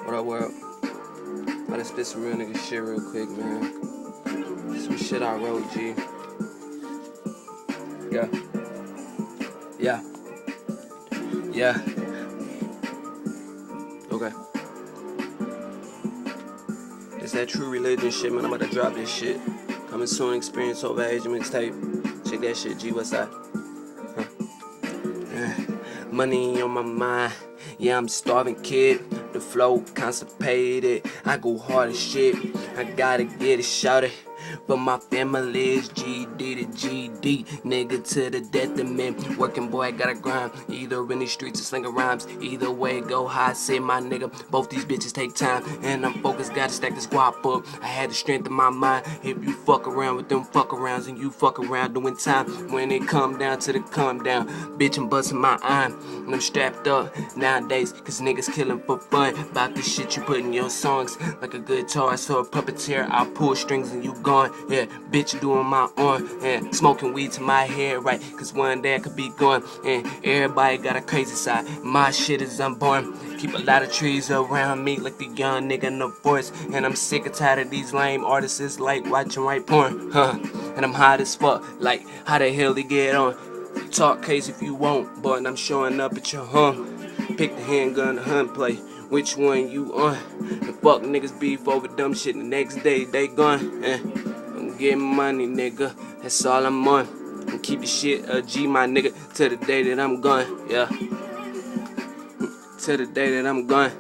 What up, world? I just spit some real nigga shit real quick, man. Some shit I wrote, G. Yeah. Okay. It's that True Religion shit, man. I'm about to drop this shit. Coming soon, Experience Over Age mixtape. Check that shit, G. What's that? Money on my mind. Yeah, I'm starving, kid. The flow constipated. I go hard as shit. I gotta get it shouted. But my family is GD to GD. Nigga to the death of me. Working boy, gotta grind. Either in these streets or slinging rhymes. Either way, go high, say my nigga. Both these bitches take time. And I'm focused, gotta stack this guap up. I had the strength in my mind. If you fuck around with them fuck arounds and you fuck around doing time. When it come down to the calm down. Bitch, I'm busting my iron. And I'm strapped up nowadays. Cause niggas killing for fun. About the shit you put in your songs. Like a guitarist or a puppeteer. I pull strings and you gone. Yeah, bitch doing my own. Yeah, smoking weed to my head, right? Cause one day I could be gone. And everybody got a crazy side. My shit is unborn. Keep a lot of trees around me like the young nigga in the forest. And I'm sick and tired of these lame artists. It's like watching white porn, and I'm hot as fuck. Like, how the hell they get on? Talk case if you want, but I'm showing up at your Pick the handgun, the hunt play. Which one you on? The fuck niggas beef over dumb shit. The next day they gone. I'm getting money, nigga. That's all I'm on. And keep the shit a G, my nigga, till the day that I'm gone. Yeah. Till the day that I'm gone.